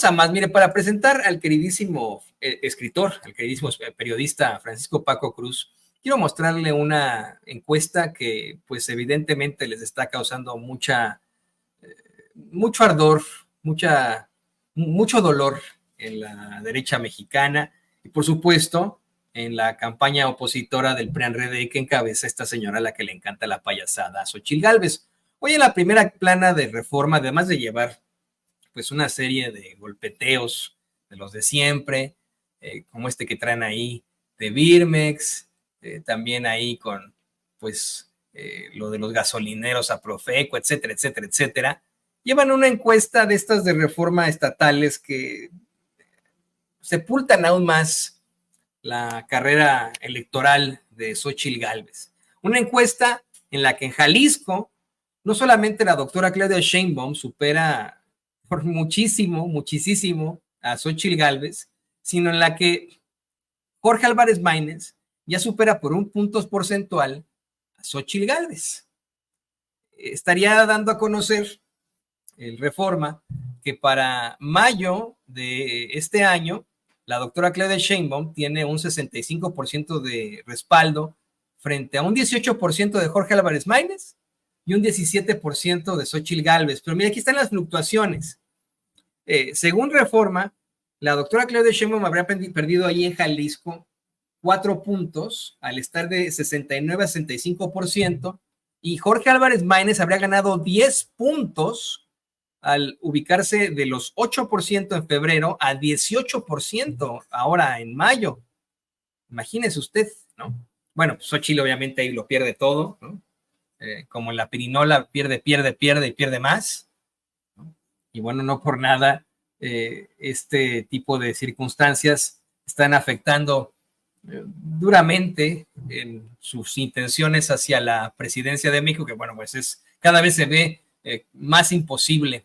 a más. Mire, para presentar al queridísimo escritor, al queridísimo periodista Francisco Paco Cruz, quiero mostrarle una encuesta que pues evidentemente les está causando mucho ardor, mucho dolor en la derecha mexicana y por supuesto en la campaña opositora del PRI-PAN-RD que encabeza esta señora a la que le encanta la payasada, Xochitl Gálvez. Hoy en la primera plana de Reforma, además de llevar pues una serie de golpeteos de los de siempre, como este que traen ahí de Birmex, también ahí con pues lo de los gasolineros a Profeco, etcétera, etcétera, etcétera, llevan una encuesta de estas de reforma estatales que sepultan aún más la carrera electoral de Xochitl Gálvez. Una encuesta en la que en Jalisco no solamente la doctora Claudia Sheinbaum supera por muchísimo a Xochitl Gálvez, sino en la que Jorge Álvarez Maínez ya supera por un punto porcentual a Xochitl Gálvez. Estaría dando a conocer el Reforma que para mayo de este año la doctora Claudia Sheinbaum tiene un 65% de respaldo frente a un 18% de Jorge Álvarez Maínez y un 17% de Xochitl Gálvez. Pero mira, aquí están las fluctuaciones. Según Reforma, la doctora Claudia Sheinbaum habría perdido ahí en Jalisco 4 puntos al estar de 69 a 65% y Jorge Álvarez Maínez habría ganado 10 puntos al ubicarse de los 8% en febrero a 18% ahora en mayo. Imagínese usted, ¿no? Bueno, pues Xochitl obviamente ahí lo pierde todo, ¿no? Como en la pirinola, pierde y pierde más, ¿no? Y bueno, no por nada este tipo de circunstancias están afectando duramente en sus intenciones hacia la presidencia de México, que bueno, pues cada vez se ve más imposible.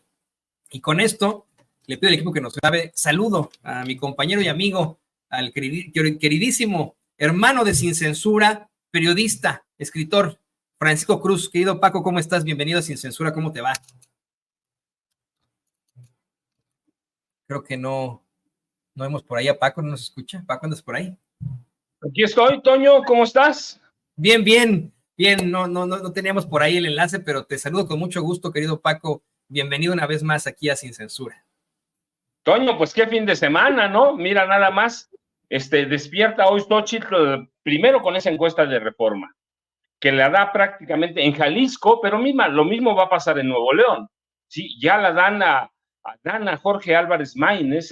Y con esto le pido al equipo que nos grabe. Saludo a mi compañero y amigo, al queridísimo hermano de Sin Censura, periodista, escritor, Francisco Cruz. Querido Paco, ¿cómo estás? Bienvenido a Sin Censura, ¿cómo te va? Creo que no vemos por ahí a Paco, no nos escucha. Paco, ¿andas por ahí? Aquí estoy, Toño, ¿cómo estás? Bien, no teníamos por ahí el enlace, pero te saludo con mucho gusto, querido Paco. Bienvenido una vez más aquí a Sin Censura. Toño, pues qué fin de semana, ¿no? Mira, nada más, despierta hoy Xochitl primero con esa encuesta de Reforma, que la da prácticamente en Jalisco, pero lo mismo va a pasar en Nuevo León. Sí, ya la dan a Jorge Álvarez Maínez,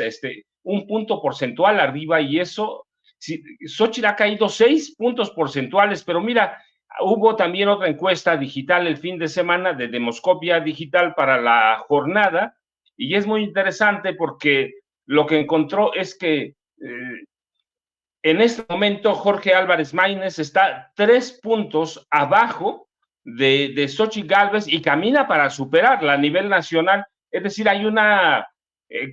un punto porcentual arriba, y eso, sí, Xochitl ha caído 6 puntos porcentuales, pero mira, hubo también otra encuesta digital el fin de semana de Demoscopia Digital para la jornada, y es muy interesante porque lo que encontró es que en este momento Jorge Álvarez Maínez está 3 puntos abajo de Xochitl Gálvez y camina para superarla a nivel nacional. Es decir, hay una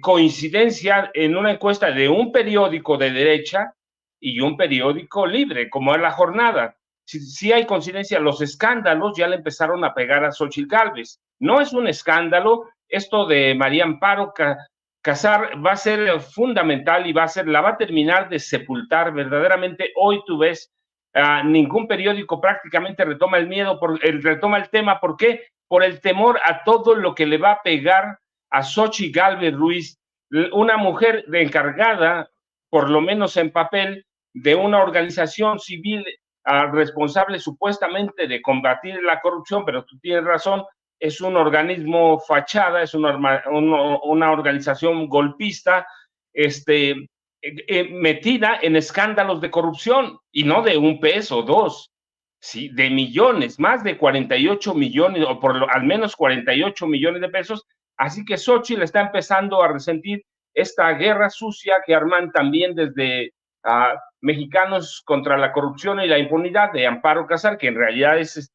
coincidencia en una encuesta de un periódico de derecha y un periódico libre, como es La Jornada. Sí hay coincidencia, los escándalos ya le empezaron a pegar a Xochitl Gálvez. No es un escándalo, esto de María Amparo Casar va a ser fundamental y la va a terminar de sepultar verdaderamente. Hoy tú ves, ningún periódico prácticamente retoma el tema. ¿Por qué? Por el temor a todo lo que le va a pegar a Xochitl Gálvez Ruiz, una mujer encargada, por lo menos en papel, de una organización civil responsable supuestamente de combatir la corrupción, pero tú tienes razón, es un organismo fachada, es una organización golpista, metida en escándalos de corrupción, y no de un peso, dos, ¿sí? De millones, más de 48 millones, o al menos 48 millones de pesos. Así que Xochitl está empezando a resentir esta guerra sucia que arman también desde Mexicanos contra la Corrupción y la Impunidad de Amparo Casar, que en realidad es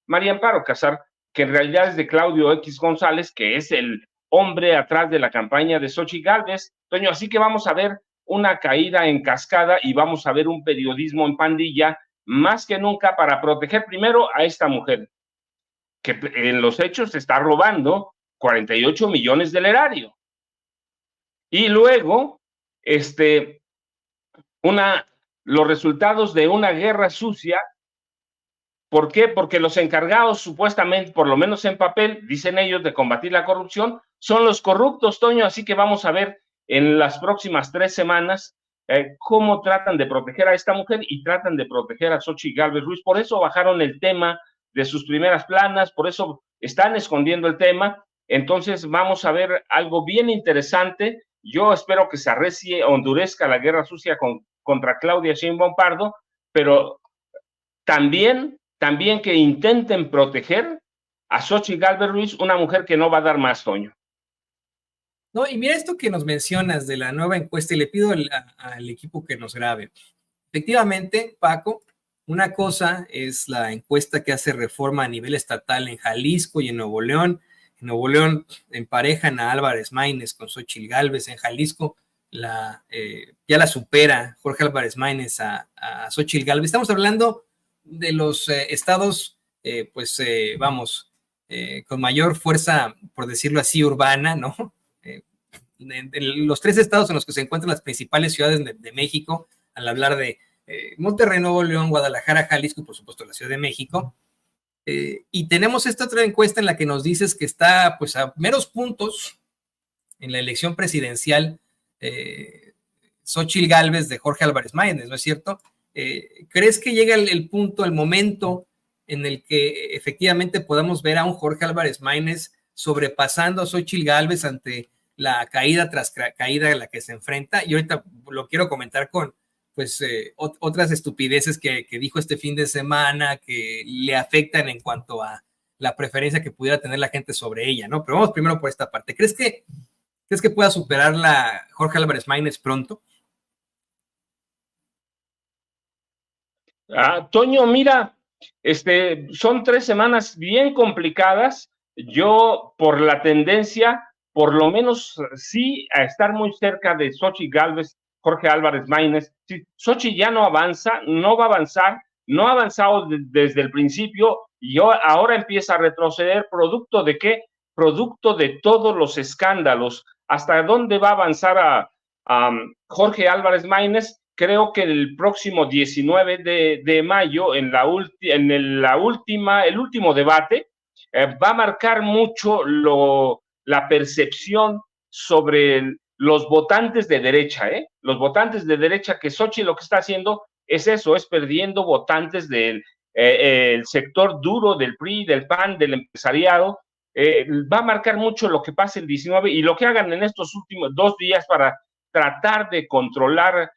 María Amparo Casar, que en realidad es de Claudio X González, que es el hombre atrás de la campaña de Xochitl Gálvez. Toño, así que vamos a ver una caída en cascada y vamos a ver un periodismo en pandilla más que nunca para proteger primero a esta mujer, que en los hechos está robando 48 millones del erario. Y luego, los resultados de una guerra sucia. ¿Por qué? Porque los encargados, supuestamente, por lo menos en papel, dicen ellos, de combatir la corrupción, son los corruptos, Toño. Así que vamos a ver en las próximas 3 semanas cómo tratan de proteger a esta mujer y tratan de proteger a Xochitl Gálvez Ruiz. Por eso bajaron el tema de sus primeras planas, por eso están escondiendo el tema. Entonces vamos a ver algo bien interesante. Yo espero que se arrecie o endurezca la guerra sucia contra Claudia Sheinbaum Pardo, pero también que intenten proteger a Xochitl Gálvez Ruiz, una mujer que no va a dar más, Toño. No, y mira esto que nos mencionas de la nueva encuesta, y le pido al equipo que nos grabe. Efectivamente, Paco, una cosa es la encuesta que hace Reforma a nivel estatal en Jalisco y en Nuevo León. En Nuevo León emparejan a Álvarez Maínez con Xochitl Gálvez. En Jalisco ya la supera Jorge Álvarez Maínez a Xochitl Gálvez. Estamos hablando de los estados, con mayor fuerza, por decirlo así, urbana, ¿no? Los 3 estados en los que se encuentran las principales ciudades de México, al hablar de Monterrey, Nuevo León, Guadalajara, Jalisco y por supuesto la Ciudad de México. Y tenemos esta otra encuesta en la que nos dices que está pues a meros puntos en la elección presidencial Xochitl Gálvez de Jorge Álvarez Maínez, ¿no es cierto? ¿Crees que llega el punto, el momento en el que efectivamente podamos ver a un Jorge Álvarez Maínez sobrepasando a Xochitl Gálvez ante la caída tras caída a la que se enfrenta? Y ahorita lo quiero comentar con otras estupideces que dijo este fin de semana que le afectan en cuanto a la preferencia que pudiera tener la gente sobre ella, ¿no? Pero vamos primero por esta parte. ¿Crees que pueda superar la Jorge Álvarez Maínez pronto? Toño, mira, son 3 semanas bien complicadas. Yo, por la tendencia, por lo menos sí, a estar muy cerca de Xochitl Gálvez, Jorge Álvarez Maínez. Si Xochitl ya no avanza, no va a avanzar, no ha avanzado desde el principio y ahora empieza a retroceder. ¿Producto de qué? Producto de todos los escándalos. ¿Hasta dónde va a avanzar a Jorge Álvarez Maínez? Creo que el próximo 19 de mayo, el último debate, va a marcar mucho la percepción sobre los votantes de derecha, los votantes de derecha, que Xochitl lo que está haciendo es eso, es perdiendo votantes del el sector duro del PRI, del PAN, del empresariado. Va a marcar mucho lo que pase el 19 y lo que hagan en estos últimos 2 días para tratar de controlar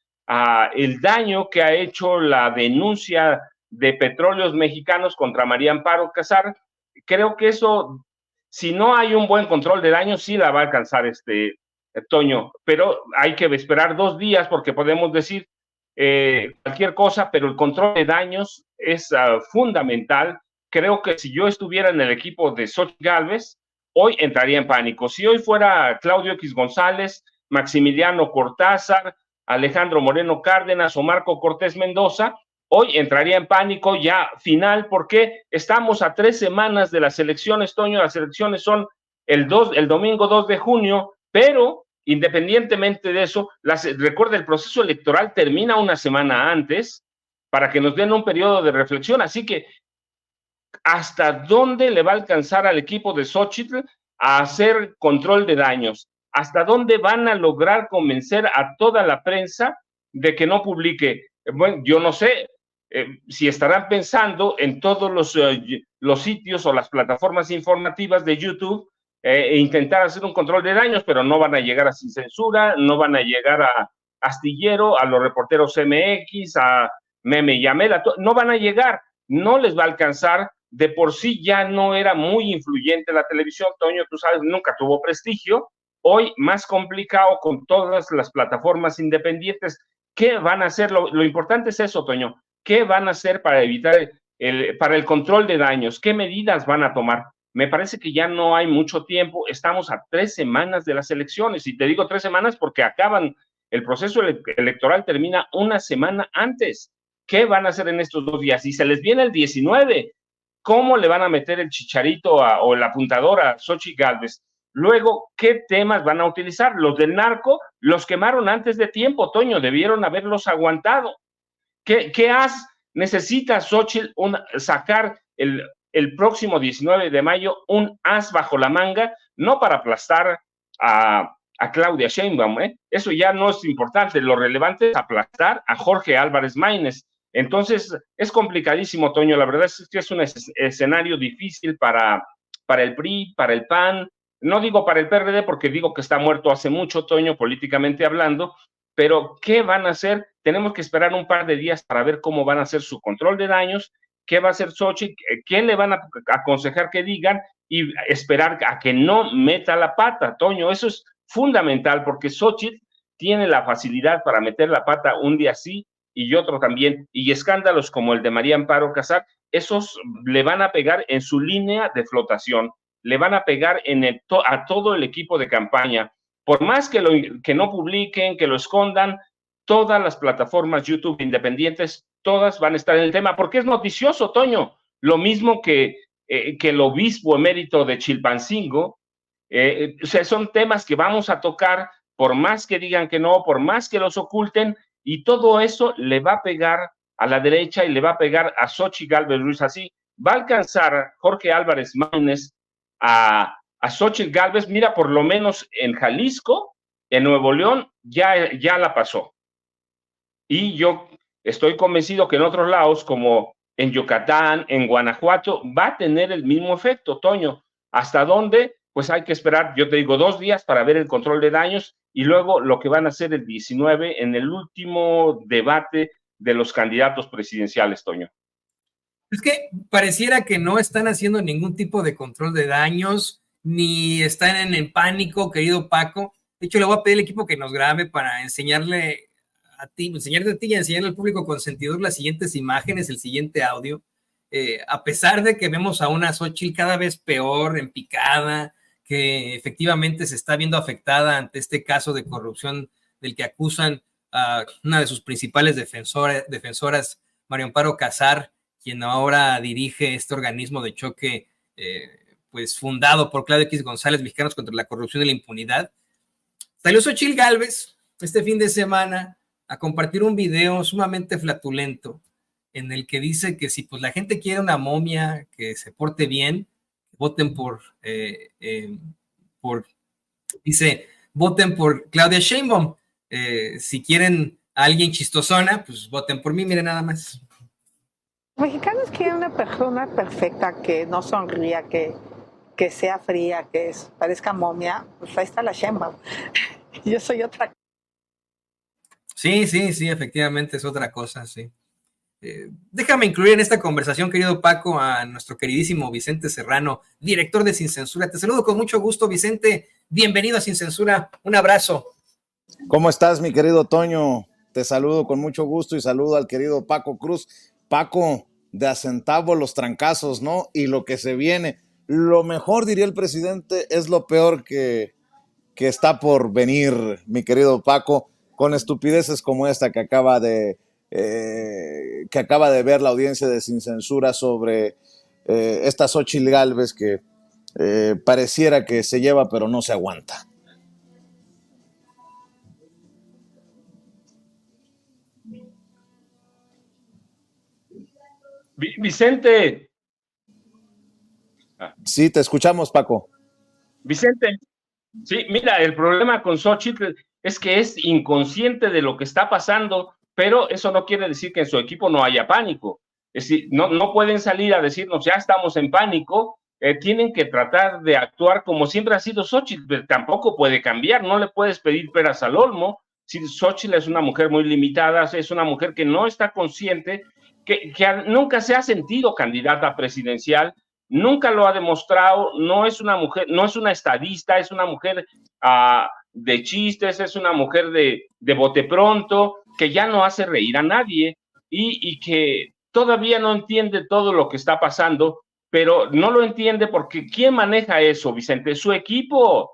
el daño que ha hecho la denuncia de Petróleos Mexicanos contra María Amparo Casar. Creo que eso, si no hay un buen control de daño, sí la va a alcanzar Toño, pero hay que esperar 2 días porque podemos decir cualquier cosa, pero el control de daños es fundamental. Creo que si yo estuviera en el equipo de Xochitl Gálvez, hoy entraría en pánico. Si hoy fuera Claudio X González, Maximiliano Cortázar, Alejandro Moreno Cárdenas o Marco Cortés Mendoza, hoy entraría en pánico ya final, porque estamos a 3 semanas de las elecciones, Toño. Las elecciones son el domingo 2 de junio, pero independientemente de eso, recuerda, el proceso electoral termina una semana antes para que nos den un periodo de reflexión, así que ¿hasta dónde le va a alcanzar al equipo de Xochitl a hacer control de daños? ¿Hasta dónde van a lograr convencer a toda la prensa de que no publique? Bueno, yo no sé si estarán pensando en todos los sitios o las plataformas informativas de YouTube e intentar hacer un control de daños, pero no van a llegar a Sin Censura, no van a llegar a Astillero, a los reporteros MX, a Meme y Amela, no van a llegar, no les va a alcanzar. De por sí ya no era muy influyente la televisión, Toño, tú sabes, nunca tuvo prestigio. Hoy más complicado con todas las plataformas independientes. ¿Qué van a hacer? Lo importante es eso, Toño. ¿Qué van a hacer para evitar para el control de daños? ¿Qué medidas van a tomar? Me parece que ya no hay mucho tiempo. Estamos a 3 semanas de las elecciones. Y te digo 3 semanas porque el proceso electoral termina una semana antes. ¿Qué van a hacer en estos 2 días? Y se les viene el 19. ¿Cómo le van a meter el chicharito o el apuntador a Xochitl Gálvez? Luego, ¿qué temas van a utilizar? Los del narco los quemaron antes de tiempo, Toño, debieron haberlos aguantado. ¿Qué as necesita Xochitl sacar el próximo 19 de mayo un as bajo la manga? No para aplastar a Claudia Sheinbaum, eso ya no es importante, lo relevante es aplastar a Jorge Álvarez Maínez. Entonces, es complicadísimo, Toño, la verdad es que es un escenario difícil para el PRI, para el PAN, no digo para el PRD porque digo que está muerto hace mucho, Toño, políticamente hablando, pero ¿qué van a hacer? Tenemos que esperar un par de días para ver cómo van a hacer su control de daños, qué va a hacer Xochitl, qué le van a aconsejar que digan y esperar a que no meta la pata, Toño, eso es fundamental porque Xochitl tiene la facilidad para meter la pata un día sí y otro también, y escándalos como el de María Amparo Casar, esos le van a pegar en su línea de flotación, le van a pegar a todo el equipo de campaña, por más que no publiquen, que lo escondan, todas las plataformas YouTube independientes, todas van a estar en el tema, porque es noticioso, Toño, lo mismo que el obispo emérito de Chilpancingo, o sea, son temas que vamos a tocar, por más que digan que no, por más que los oculten, y todo eso le va a pegar a la derecha y le va a pegar a Xochitl Gálvez Ruiz así. Va a alcanzar Jorge Álvarez Maínez a Xochitl Gálvez, mira, por lo menos en Jalisco, en Nuevo León, ya la pasó. Y yo estoy convencido que en otros lados, como en Yucatán, en Guanajuato, va a tener el mismo efecto, Toño. ¿Hasta dónde? Pues hay que esperar, yo te digo, 2 días para ver el control de daños y luego lo que van a hacer el 19 en el último debate de los candidatos presidenciales, Toño. Es que pareciera que no están haciendo ningún tipo de control de daños, ni están en pánico, querido Paco. De hecho, le voy a pedir al equipo que nos grabe para enseñarte a ti y enseñarle al público consentidor las siguientes imágenes, el siguiente audio. A pesar de que vemos a una Xochitl cada vez peor, en picada, que efectivamente se está viendo afectada ante este caso de corrupción del que acusan a una de sus principales defensoras, María Amparo Casar, quien ahora dirige este organismo de choque pues fundado por Claudio X González, Mexicanos contra la Corrupción y la Impunidad. Salió Xochitl Gálvez este fin de semana a compartir un video sumamente flatulento en el que dice que si pues la gente quiere una momia que se porte bien, voten dice, voten por Claudia Sheinbaum. Si quieren a alguien chistosona, pues voten por mí, miren nada más. Mexicanos quieren una persona perfecta, que no sonría, que sea fría, que parezca momia. Pues ahí está la Sheinbaum. Yo soy otra. Sí, efectivamente es otra cosa, sí. Déjame incluir en esta conversación, querido Paco, a nuestro queridísimo Vicente Serrano, director de Sin Censura. Te saludo con mucho gusto, Vicente. Bienvenido a Sin Censura. Un abrazo. ¿Cómo estás, mi querido Toño? Te saludo con mucho gusto y saludo al querido Paco Cruz. Paco, de a centavo los trancazos, ¿no? Y lo que se viene. Lo mejor, diría el presidente, es lo peor que está por venir, mi querido Paco, con estupideces como esta que acaba de ver la audiencia de Sin Censura sobre esta Xochitl Gálvez que pareciera que se lleva pero no se aguanta. Vicente. Sí, te escuchamos, Paco. Vicente, sí, mira, el problema con Xochitl es que es inconsciente de lo que está pasando, pero eso no quiere decir que en su equipo no haya pánico. Es decir, no pueden salir a decirnos ya estamos en pánico, tienen que tratar de actuar como siempre ha sido Xochitl, pero tampoco puede cambiar, no le puedes pedir peras al olmo. Si Xochitl es una mujer muy limitada, es una mujer que no está consciente, que nunca se ha sentido candidata presidencial, nunca lo ha demostrado, no es una mujer, no es una estadista, es una mujer de chistes, es una mujer de bote pronto, que ya no hace reír a nadie y que todavía no entiende todo lo que está pasando, pero no lo entiende porque ¿quién maneja eso, Vicente? Su equipo,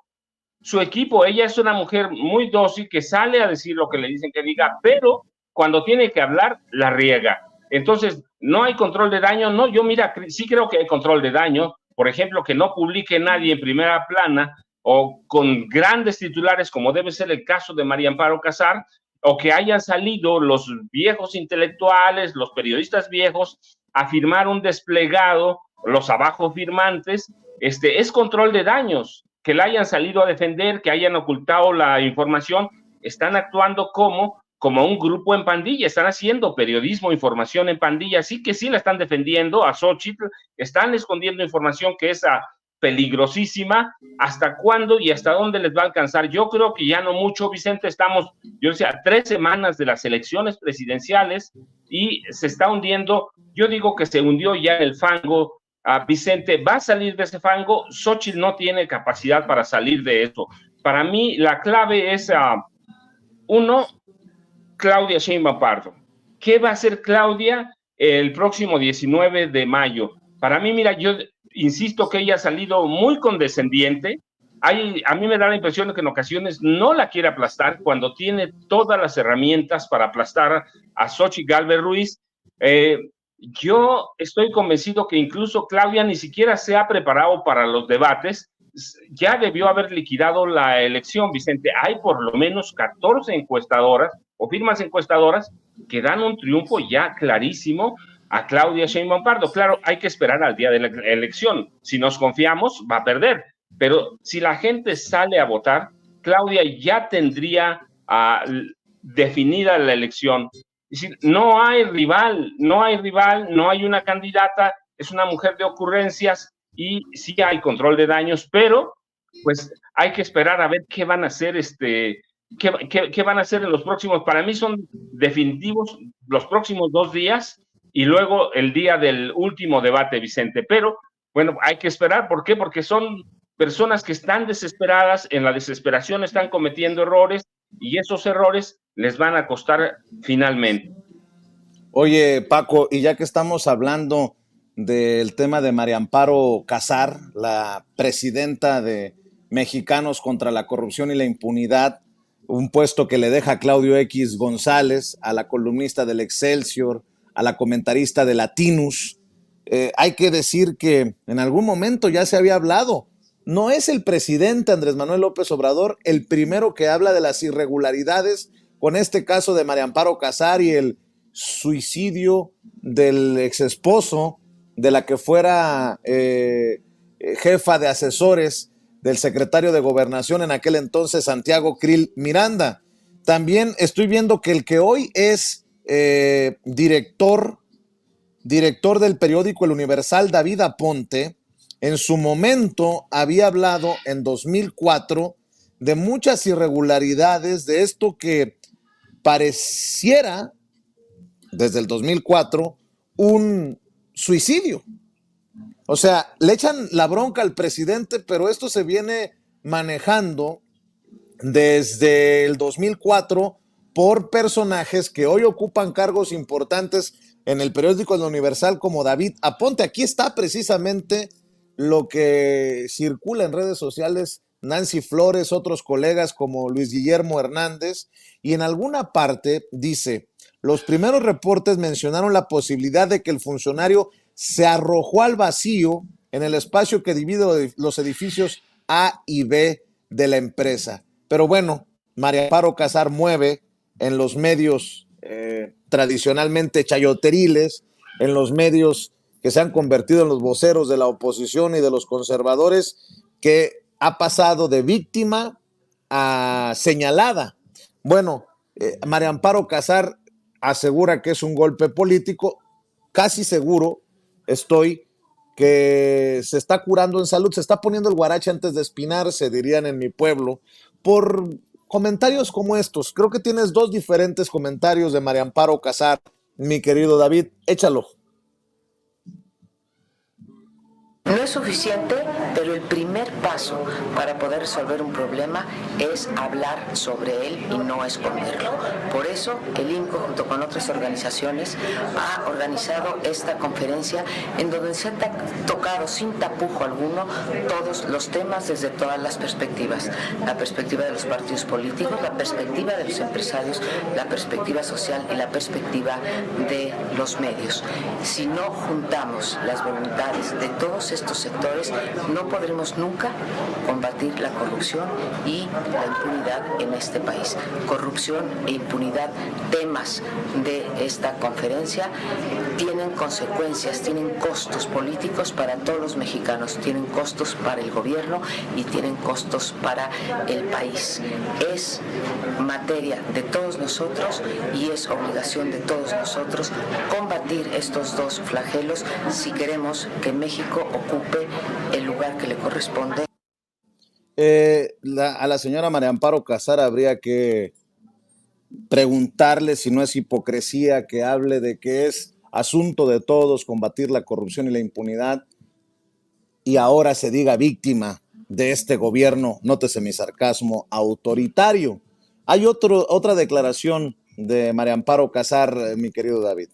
ella es una mujer muy dócil que sale a decir lo que le dicen que diga, pero cuando tiene que hablar, la riega. Entonces, no hay control de daño, no, yo mira, sí creo que hay control de daño, por ejemplo, que no publique nadie en primera plana o con grandes titulares, como debe ser el caso de María Amparo Casar, o que hayan salido los viejos intelectuales, los periodistas viejos, a firmar un desplegado, los abajo firmantes, es control de daños. Que la hayan salido a defender, que hayan ocultado la información, están actuando como un grupo en pandilla, están haciendo periodismo, información en pandilla, sí que sí la están defendiendo a Xóchitl, están escondiendo información que es peligrosísima. ¿Hasta cuándo y hasta dónde les va a alcanzar? Yo creo que ya no mucho, Vicente, estamos, yo decía, a 3 semanas de las elecciones presidenciales y se está hundiendo. Yo digo que se hundió ya en el fango. Vicente, va a salir de ese fango. Xóchitl no tiene capacidad para salir de eso. Para mí la clave es, uno, Claudia Sheinbaum Pardo. ¿Qué va a hacer Claudia el próximo 19 de mayo? Para mí, mira, yo insisto que ella ha salido muy condescendiente. A mí me da la impresión de que en ocasiones no la quiere aplastar cuando tiene todas las herramientas para aplastar a Xochitl Gálvez Ruiz. Yo estoy convencido que incluso Claudia ni siquiera se ha preparado para los debates. Ya debió haber liquidado la elección, Vicente. Hay por lo menos 14 encuestadoras o firmas encuestadoras que dan un triunfo ya clarísimo a Claudia Sheinbaum Pardo. Claro, hay que esperar al día de la elección. Si nos confiamos, va a perder. Pero si la gente sale a votar, Claudia ya tendría definida la elección. Es decir, no hay rival, no hay una candidata, es una mujer de ocurrencias y sí hay control de daños, pero pues hay que esperar a ver qué van a hacer, qué van a hacer en los próximos. Para mí son definitivos los próximos 2 días y luego el día del último debate, Vicente. Pero bueno, hay que esperar. ¿Por qué? Porque son personas que están desesperadas, en la desesperación están cometiendo errores y esos errores les van a costar finalmente. Oye, Paco, y ya que estamos hablando del tema de María Amparo Casar, la presidenta de Mexicanos contra la Corrupción y la Impunidad, un puesto que le deja a Claudio X González, a la columnista del Excelsior, a la comentarista de Latinus. Hay que decir que en algún momento ya se había hablado. No es el presidente Andrés Manuel López Obrador el primero que habla de las irregularidades con este caso de María Amparo Casar y el suicidio del exesposo de la que fuera jefa de asesores del secretario de Gobernación en aquel entonces, Santiago Krill Miranda. También estoy viendo que el que hoy es director del periódico El Universal, David Aponte, en su momento había hablado en 2004 de muchas irregularidades, de esto que pareciera desde el 2004 un suicidio. O sea, le echan la bronca al presidente, pero esto se viene manejando desde el 2004 por personajes que hoy ocupan cargos importantes en el periódico El Universal como David Aponte. Aquí está precisamente lo que circula en redes sociales, Nancy Flores, otros colegas como Luis Guillermo Hernández, y en alguna parte dice: los primeros reportes mencionaron la posibilidad de que el funcionario se arrojó al vacío en el espacio que divide los edificios A y B de la empresa. Pero bueno, María Amparo Casar mueve en los medios tradicionalmente chayoteriles, en los medios que se han convertido en los voceros de la oposición y de los conservadores, que ha pasado de víctima a señalada. Bueno, María Amparo Casar asegura que es un golpe político. Casi seguro estoy que se está curando en salud, se está poniendo el guarache antes de espinarse, dirían en mi pueblo, por comentarios como estos. Creo que tienes 2 diferentes comentarios de María Amparo Casar, mi querido David, échalo. No es suficiente, pero el primer paso para poder resolver un problema es hablar sobre él y no esconderlo. Por eso el INCO, junto con otras organizaciones, ha organizado esta conferencia en donde se han tocado sin tapujo alguno todos los temas desde todas las perspectivas. La perspectiva de los partidos políticos, la perspectiva de los empresarios, la perspectiva social y la perspectiva de los medios. Si no juntamos las voluntades de todos estos sectores, no podremos nunca combatir la corrupción y la impunidad en este país. Corrupción e impunidad, temas de esta conferencia, tienen consecuencias, tienen costos políticos para todos los mexicanos, tienen costos para el gobierno y tienen costos para el país. Es materia de todos nosotros y es obligación de todos nosotros combatir estos dos flagelos si queremos que México ocupe el lugar que le corresponde. A la señora María Amparo Casar habría que preguntarle si no es hipocresía que hable de que es asunto de todos combatir la corrupción y la impunidad y ahora se diga víctima de este gobierno, nótese mi sarcasmo, autoritario. Hay otra declaración de María Amparo Casar, mi querido David.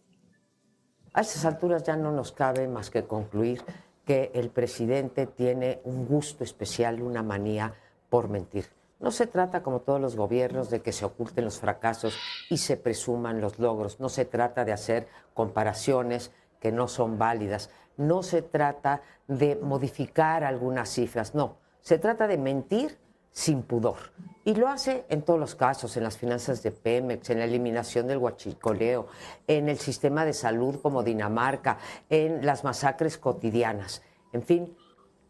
A estas alturas ya no nos cabe más que concluir que el presidente tiene un gusto especial, una manía por mentir. No se trata, como todos los gobiernos, de que se oculten los fracasos y se presuman los logros. No se trata de hacer comparaciones que no son válidas. No se trata de modificar algunas cifras. No, se trata de mentir sin pudor. Y lo hace en todos los casos, en las finanzas de Pemex, en la eliminación del huachicoleo, en el sistema de salud como Dinamarca, en las masacres cotidianas. En fin,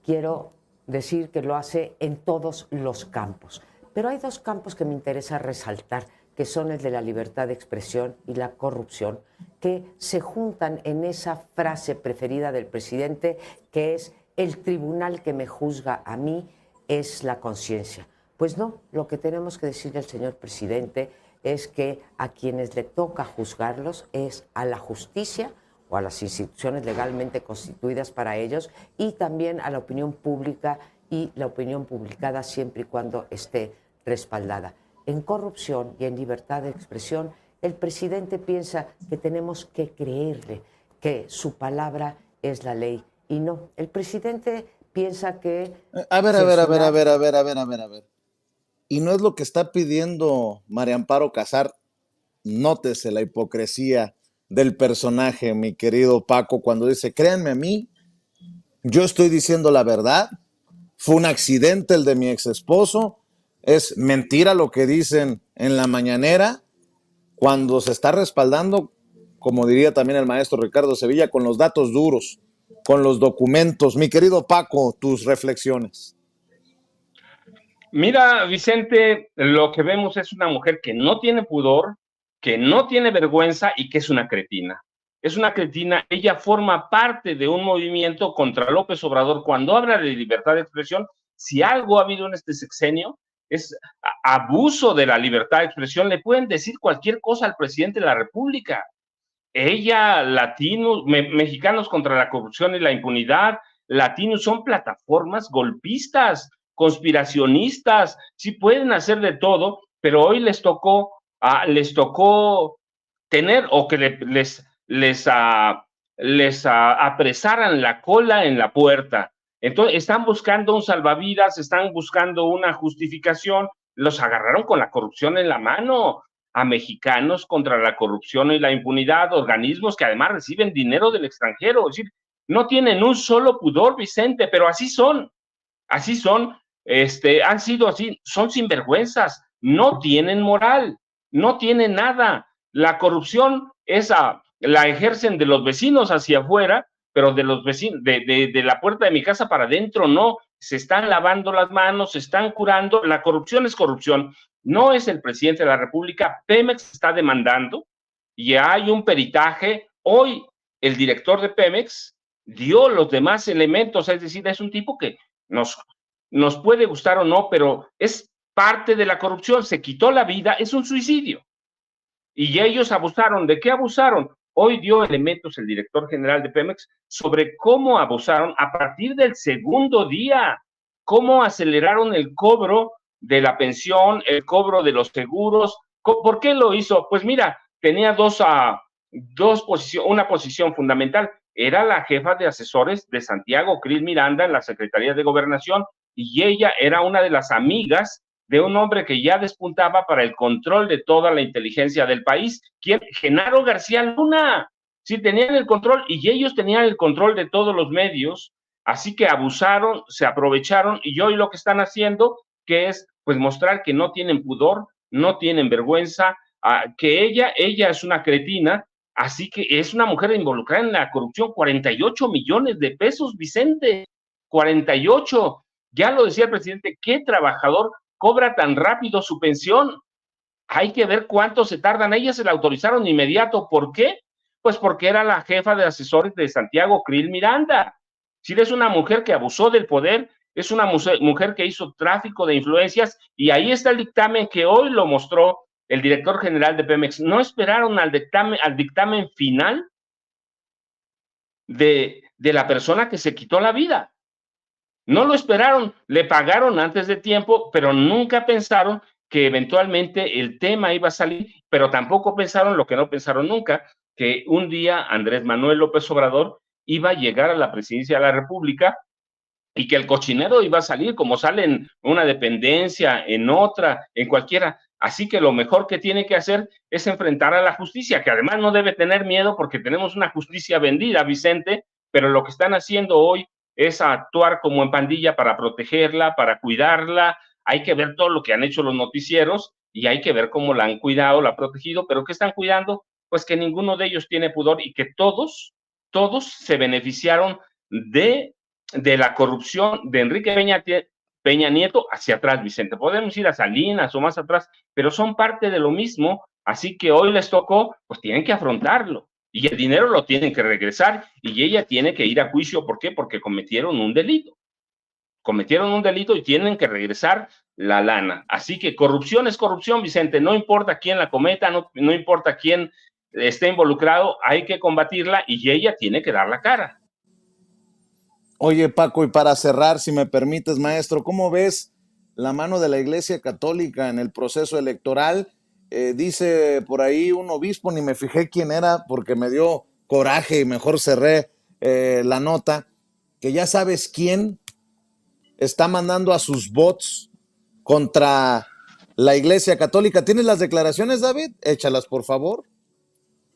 quiero decir que lo hace en todos los campos. Pero hay dos campos que me interesa resaltar, que son el de la libertad de expresión y la corrupción, que se juntan en esa frase preferida del presidente, que es: el tribunal que me juzga a mí es la conciencia. Pues no, lo que tenemos que decirle al señor presidente es que a quienes le toca juzgarlos es a la justicia o a las instituciones legalmente constituidas para ellos, y también a la opinión pública, y la opinión publicada siempre y cuando esté respaldada. En corrupción y en libertad de expresión, el presidente piensa que tenemos que creerle, que su palabra es la ley, y no. El presidente piensa que... A ver. Y no es lo que está pidiendo María Amparo Casar. Nótese la hipocresía del personaje, mi querido Paco, cuando dice: créanme a mí, yo estoy diciendo la verdad, fue un accidente el de mi ex esposo, es mentira lo que dicen en la mañanera, cuando se está respaldando, como diría también el maestro Ricardo Sevilla, con los datos duros, con los documentos. Mi querido Paco, tus reflexiones. Mira, Vicente, lo que vemos es una mujer que no tiene pudor, que no tiene vergüenza y que es una cretina. Es una cretina. Ella forma parte de un movimiento contra López Obrador. Cuando habla de libertad de expresión, si algo ha habido en este sexenio, es abuso de la libertad de expresión. Le pueden decir cualquier cosa al presidente de la República. Ella, Latinos, Mexicanos contra la corrupción y la impunidad, Latinos, son plataformas golpistas, conspiracionistas, sí pueden hacer de todo, pero hoy les tocó tener, o que les apresaran la cola en la puerta. Entonces están buscando un salvavidas, están buscando una justificación. Los agarraron con la corrupción en la mano, a Mexicanos contra la corrupción y la impunidad, organismos que además reciben dinero del extranjero. Es decir, no tienen un solo pudor, Vicente, pero así son, han sido así, son sinvergüenzas, no tienen moral, no tienen nada. La corrupción la ejercen de los vecinos hacia afuera, pero de los vecinos, de la puerta de mi casa para adentro no. Se están lavando las manos, se están curando. La corrupción es corrupción, no es el presidente de la República. Pemex está demandando y hay un peritaje. Hoy el director de Pemex dio los demás elementos, es decir, es un tipo que nos puede gustar o no, pero es parte de la corrupción. Se quitó la vida, es un suicidio. Y ellos abusaron. ¿De qué abusaron? Hoy dio elementos el director general de Pemex sobre cómo abusaron a partir del segundo día, cómo aceleraron el cobro de la pensión, el cobro de los seguros. ¿Por qué lo hizo? Pues mira, tenía una posición fundamental. Era la jefa de asesores de Santiago Krill Miranda en la Secretaría de Gobernación, y ella era una de las amigas de un hombre que ya despuntaba para el control de toda la inteligencia del país. ¿Quién? Genaro García Luna. Sí, tenían el control, y ellos tenían el control de todos los medios, Así que abusaron, se aprovecharon y hoy lo que están haciendo, que es pues mostrar que no tienen pudor, no tienen vergüenza, que ella es una cretina, así que es una mujer involucrada en la corrupción, 48 millones de pesos, Vicente, 48. Ya lo decía el presidente, ¿qué trabajador cobra tan rápido su pensión? Hay que ver cuánto se tardan. A ella se la autorizaron inmediato. ¿Por qué? Pues porque era la jefa de asesores de Santiago Krill Miranda. Si es una mujer que abusó del poder, es una mujer que hizo tráfico de influencias, y ahí está el dictamen que hoy lo mostró el director general de Pemex. No esperaron al dictamen final de la persona que se quitó la vida. No lo esperaron, le pagaron antes de tiempo, pero nunca pensaron que eventualmente el tema iba a salir, pero tampoco pensaron lo que no pensaron nunca, que un día Andrés Manuel López Obrador iba a llegar a la presidencia de la República y que el cochinero iba a salir como sale en una dependencia, en otra, en cualquiera. Así que lo mejor que tiene que hacer es enfrentar a la justicia, que además no debe tener miedo porque tenemos una justicia vendida, Vicente, pero lo que están haciendo hoy es actuar como en pandilla para protegerla, para cuidarla. Hay que ver todo lo que han hecho los noticieros y hay que ver cómo la han cuidado, la han protegido, pero ¿qué están cuidando? Pues que ninguno de ellos tiene pudor y que todos se beneficiaron de la corrupción de Enrique Peña Nieto hacia atrás, Vicente. Podemos ir a Salinas o más atrás, pero son parte de lo mismo, así que hoy les tocó, pues tienen que afrontarlo. Y el dinero lo tienen que regresar y ella tiene que ir a juicio. ¿Por qué? Porque cometieron un delito. Cometieron un delito y tienen que regresar la lana. Así que corrupción es corrupción, Vicente. No importa quién la cometa, no importa quién esté involucrado, hay que combatirla y ella tiene que dar la cara. Oye, Paco, y para cerrar, si me permites, maestro, ¿cómo ves la mano de la Iglesia Católica en el proceso electoral? Dice por ahí un obispo, ni me fijé quién era porque me dio coraje y mejor cerré la nota, que ya sabes quién está mandando a sus bots contra la Iglesia Católica. ¿Tienes las declaraciones, David? Échalas, por favor.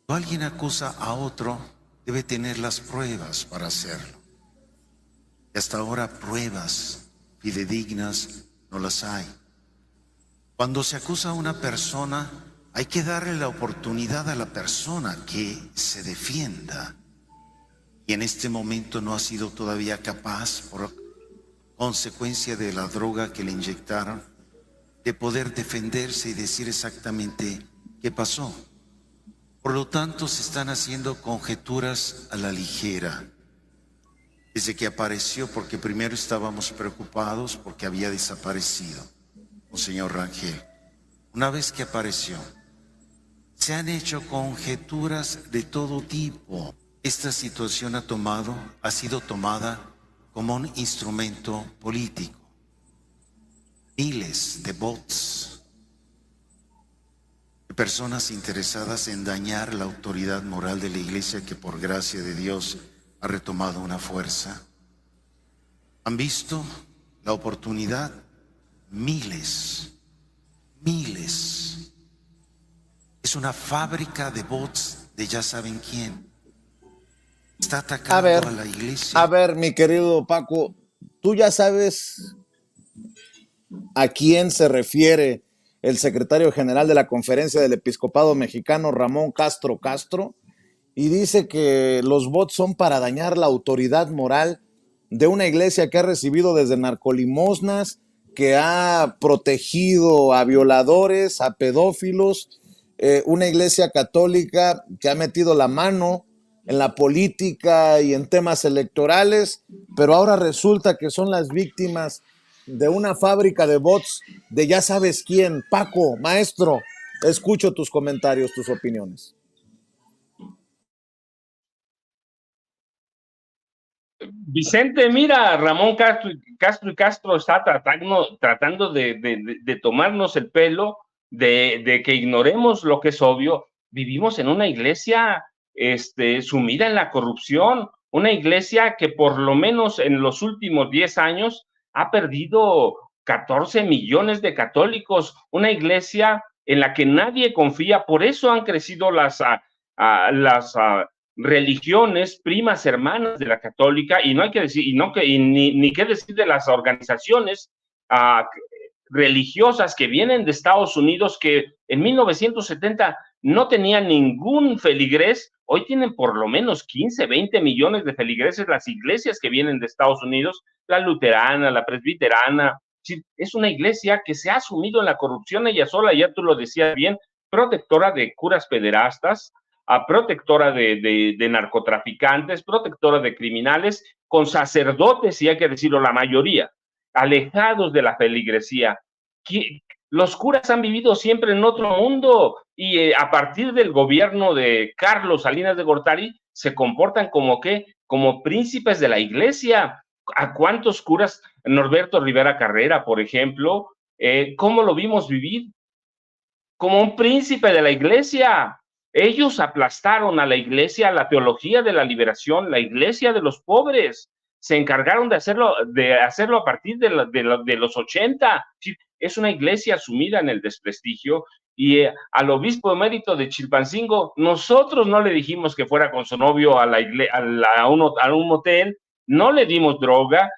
Cuando alguien acusa a otro, debe tener las pruebas para hacerlo. Y hasta ahora pruebas fidedignas no las hay. Cuando se acusa a una persona, hay que darle la oportunidad a la persona que se defienda. Y en este momento no ha sido todavía capaz, por consecuencia de la droga que le inyectaron, de poder defenderse y decir exactamente qué pasó. Por lo tanto, se están haciendo conjeturas a la ligera. Desde que apareció, porque primero estábamos preocupados porque había desaparecido Monseñor Rangel. Una vez que apareció, se han hecho conjeturas de todo tipo. Esta situación ha sido tomada como un instrumento político. Miles de bots, de personas interesadas en dañar la autoridad moral de la Iglesia, que por gracia de Dios ha retomado una fuerza. ¿Han visto la oportunidad? Miles. Es una fábrica de bots de ya saben quién. Está atacando a la Iglesia. A ver, mi querido Paco, tú ya sabes a quién se refiere el secretario general de la Conferencia del Episcopado Mexicano, Ramón Castro Castro, y dice que los bots son para dañar la autoridad moral de una iglesia que ha recibido desde narcolimosnas, que ha protegido a violadores, a pedófilos, una iglesia católica que ha metido la mano en la política y en temas electorales, pero ahora resulta que son las víctimas de una fábrica de bots de ya sabes quién. Paco, maestro, escucho tus comentarios, tus opiniones. Vicente, mira, Ramón Castro está tratando de tomarnos el pelo, de que ignoremos lo que es obvio. Vivimos en una iglesia sumida en la corrupción, una iglesia que por lo menos en los últimos 10 años ha perdido 14 millones de católicos, una iglesia en la que nadie confía. Por eso han crecido las religiones primas hermanas de la católica, y no hay que decir, ni qué decir de las organizaciones religiosas que vienen de Estados Unidos, que en 1970 no tenían ningún feligrés, hoy tienen por lo menos 15, 20 millones de feligreses las iglesias que vienen de Estados Unidos, la luterana, la presbiterana. Es una iglesia que se ha sumido en la corrupción ella sola, ya tú lo decías bien, protectora de curas pederastas, protectora de narcotraficantes, protectora de criminales, con sacerdotes, y hay que decirlo, la mayoría, alejados de la feligresía. Los curas han vivido siempre en otro mundo, y a partir del gobierno de Carlos Salinas de Gortari se comportan como príncipes de la iglesia. ¿A cuántos curas? Norberto Rivera Carrera, por ejemplo, ¿cómo lo vimos vivir? Como un príncipe de la iglesia. Ellos aplastaron a la iglesia, a la teología de la liberación, la iglesia de los pobres. Se encargaron de hacerlo a partir de los 80. Es una iglesia sumida en el desprestigio, y al obispo emérito de Chilpancingo, nosotros no le dijimos que fuera con su novio a un motel, no le dimos droga,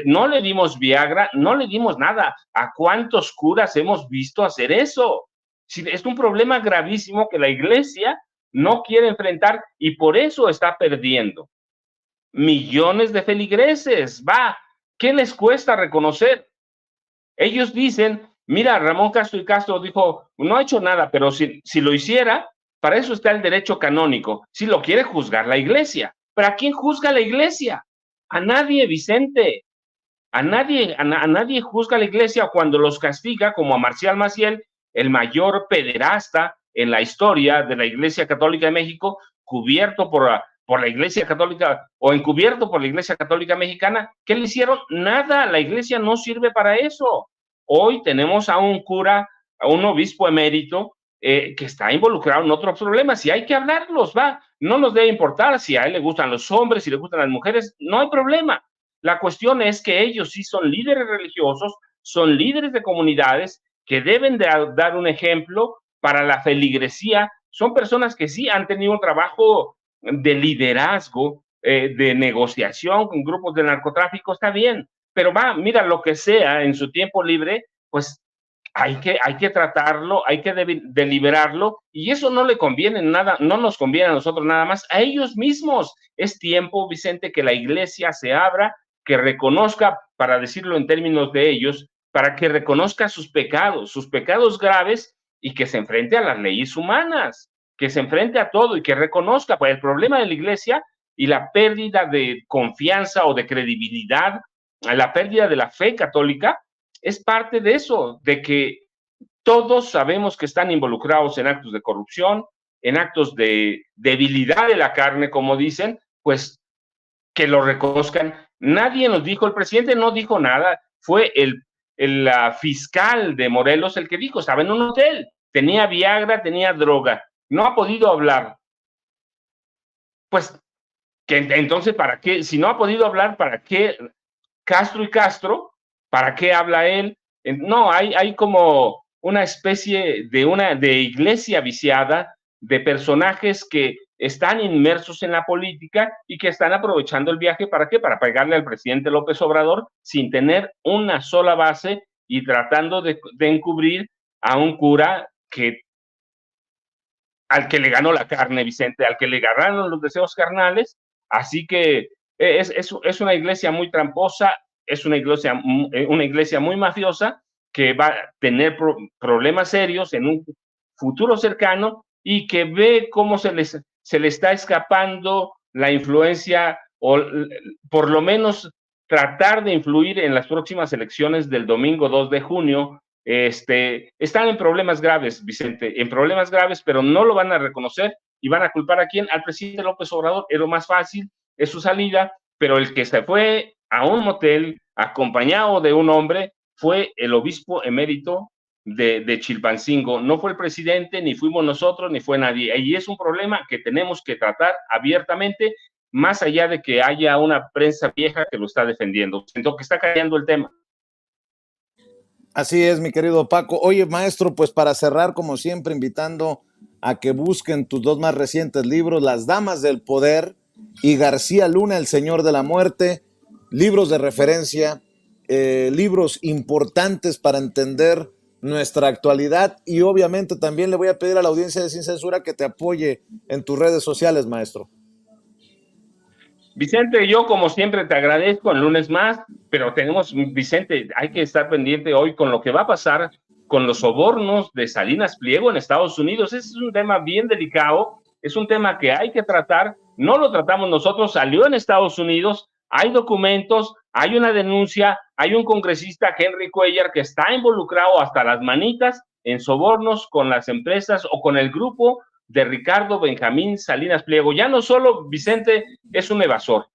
no le dimos Viagra, no le dimos nada. ¿A cuántos curas hemos visto hacer eso? Es un problema gravísimo que la iglesia no quiere enfrentar, y por eso está perdiendo millones de feligreses. ¿Qué les cuesta reconocer? Ellos dicen, mira, Ramón Castro y Castro dijo, no ha hecho nada, pero si lo hiciera, para eso está el derecho canónico, si lo quiere juzgar la iglesia. ¿Pero a quién juzga la iglesia? A nadie, Vicente. A nadie juzga la iglesia cuando los castiga, como a Marcial Maciel, el mayor pederasta en la historia de la Iglesia Católica de México, cubierto por la Iglesia Católica o encubierto por la Iglesia Católica Mexicana. ¿Qué le hicieron? Nada, la iglesia no sirve para eso. Hoy tenemos a un cura, a un obispo emérito, que está involucrado en otros problemas, y hay que hablarlos, no nos debe importar si a él le gustan los hombres, si le gustan las mujeres, no hay problema. La cuestión es que ellos sí son líderes religiosos, son líderes de comunidades que deben de dar un ejemplo para la feligresía. Son personas que sí han tenido un trabajo de liderazgo, de negociación con grupos de narcotráfico, está bien, pero mira, lo que sea en su tiempo libre, pues hay que tratarlo, hay que deliberarlo, y eso no le conviene nada, no nos conviene a nosotros nada más, a ellos mismos. Es tiempo, Vicente, que la iglesia se abra, que reconozca, para decirlo en términos de ellos, para que reconozca sus pecados graves, y que se enfrente a las leyes humanas, que se enfrente a todo y que reconozca, pues, el problema de la iglesia y la pérdida de confianza o de credibilidad, la pérdida de la fe católica, es parte de eso, de que todos sabemos que están involucrados en actos de corrupción, en actos de debilidad de la carne, como dicen, pues que lo reconozcan. Nadie nos dijo, el presidente no dijo nada, fue el fiscal de Morelos el que dijo, estaba en un hotel, tenía Viagra, tenía droga, no ha podido hablar. Pues, entonces, ¿para qué? Si no ha podido hablar, ¿para qué Castro y Castro? ¿Para qué habla él? No, hay como una especie de iglesia viciada, de personajes que están inmersos en la política y que están aprovechando el viaje. ¿Para qué? Para pegarle al presidente López Obrador sin tener una sola base, y tratando de encubrir a un cura al que le ganó la carne, Vicente, al que le ganaron los deseos carnales. Así que es una iglesia muy tramposa, es una iglesia muy mafiosa, que va a tener problemas serios en un futuro cercano, y que ve cómo se le está escapando la influencia, o por lo menos tratar de influir en las próximas elecciones del domingo 2 de junio. Están en problemas graves, Vicente, en problemas graves, pero no lo van a reconocer, y van a culpar ¿a quién? Al presidente López Obrador. Es lo más fácil, es su salida, pero el que se fue a un motel acompañado de un hombre fue el obispo emérito de Chilpancingo. No fue el presidente, ni fuimos nosotros, ni fue nadie. Y es un problema que tenemos que tratar abiertamente, más allá de que haya una prensa vieja que lo está defendiendo. Siento que está cayendo el tema. Así es, mi querido Paco. Oye, maestro, pues para cerrar, como siempre, invitando a que busquen tus dos más recientes libros, Las Damas del Poder y García Luna, El Señor de la Muerte, libros de referencia, libros importantes para entender nuestra actualidad, y obviamente también le voy a pedir a la audiencia de Sin Censura que te apoye en tus redes sociales, maestro. Vicente, yo como siempre te agradezco el lunes más, pero Vicente, hay que estar pendiente hoy con lo que va a pasar con los sobornos de Salinas Pliego en Estados Unidos. Ese es un tema bien delicado, es un tema que hay que tratar, no lo tratamos nosotros, salió en Estados Unidos, hay documentos, hay una denuncia, hay un congresista, Henry Cuellar, que está involucrado hasta las manitas en sobornos con las empresas o con el grupo de Ricardo Benjamín Salinas Pliego. Ya no solo Vicente es un evasor,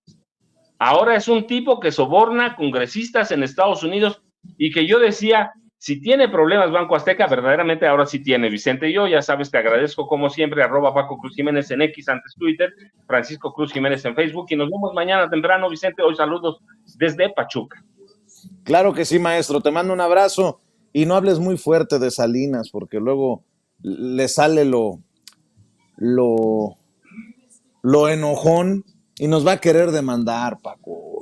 ahora es un tipo que soborna congresistas en Estados Unidos, y que yo decía, si tiene problemas Banco Azteca, verdaderamente ahora sí tiene, Vicente. Yo, ya sabes, te agradezco como siempre, @Paco Cruz Jiménez en X, antes Twitter, Francisco Cruz Jiménez en Facebook, y nos vemos mañana temprano, Vicente. Hoy saludos desde Pachuca. Claro que sí, maestro, te mando un abrazo, y no hables muy fuerte de Salinas, porque luego le sale lo enojón y nos va a querer demandar, Paco.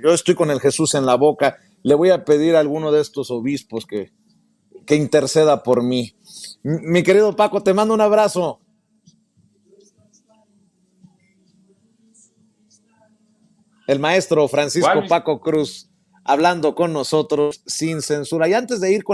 Yo estoy con el Jesús en la boca. Le voy a pedir a alguno de estos obispos que interceda por mí. Mi querido Paco, te mando un abrazo. El maestro Francisco Paco Cruz, hablando con nosotros sin censura. Y antes de ir con